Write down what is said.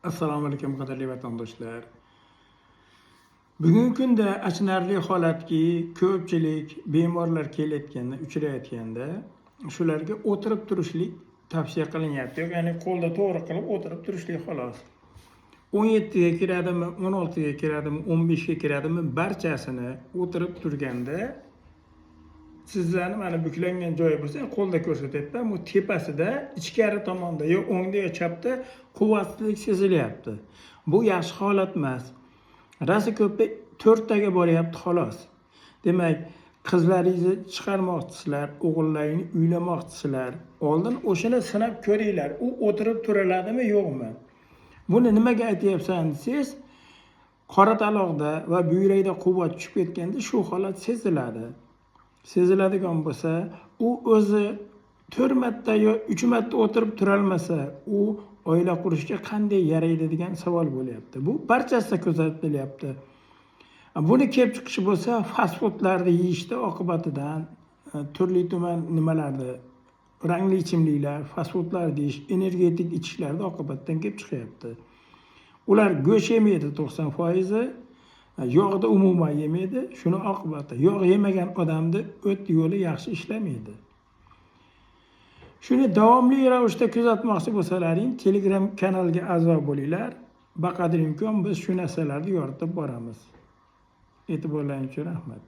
Assalomu alaykum qadrli vatandoshlar. Bugungi kunda achinarli holatki, ko'pchilik bemorlar kelayotganda, uchrayotganda shularga o'tirib turishlik tavsiya qilinyapti. Ya'ni qo'lda to'g'ri qilib o'tirib turishlik xolos. 17 ga kiradimi, 16 ga kiradimi, 15 ga kiradimi, barchasini o'tirib turganda sizlarni mana buklangan joyi bo'lsa, qo'lda ko'rsatyapti. Bu tepasida, ichkari tomonda, yo o'ngda yo chapda quvvatsizlik sezilyapti. Bu yaxshi holat emas. Rasi ko'pda 4 taga boryapti xolos. Demak, qizlaringizni chiqarmoqchisizlar, o'g'illaringizni uylamoqchisizlar. Oldin o'shani sinab ko'ringlar. U o'tirib turaladimi, yo'qmi? Buni nimaga aytyapsan desangiz, qora taloqda va buyrakda quvvat tushib ketganda shu holat seziladi. Seziladigan bo'lsa, u o'zi 4 marta yo 3 marta o'tirib turolmasa, u oila qurishga qanday yaraydi degan savol bo'lyapti. Bu barchasida kuzatilyapti. Buni kelib chiqishi bo'lsa, fast foodlarni yeyishda oqibatidan turli tuman nimalarni, rangli ichimliklar, fast foodlar deyish, energetik ichishlarda oqibatdan kelib chiqyapti. Ular go'sht yemaydi 90%, yog'da umuman yemaydi. Shuni oqibati yog' yemagan odamni o't yo'li yaxshi ishlamaydi. Shuni davomli ravishda kuzatmoqchi bo'lsalaring, Telegram kanaliga a'zo bo'linglar. Baqadar imkon biz shu narsalarni yoritib boramiz. E'tiborlaringiz uchun rahmat.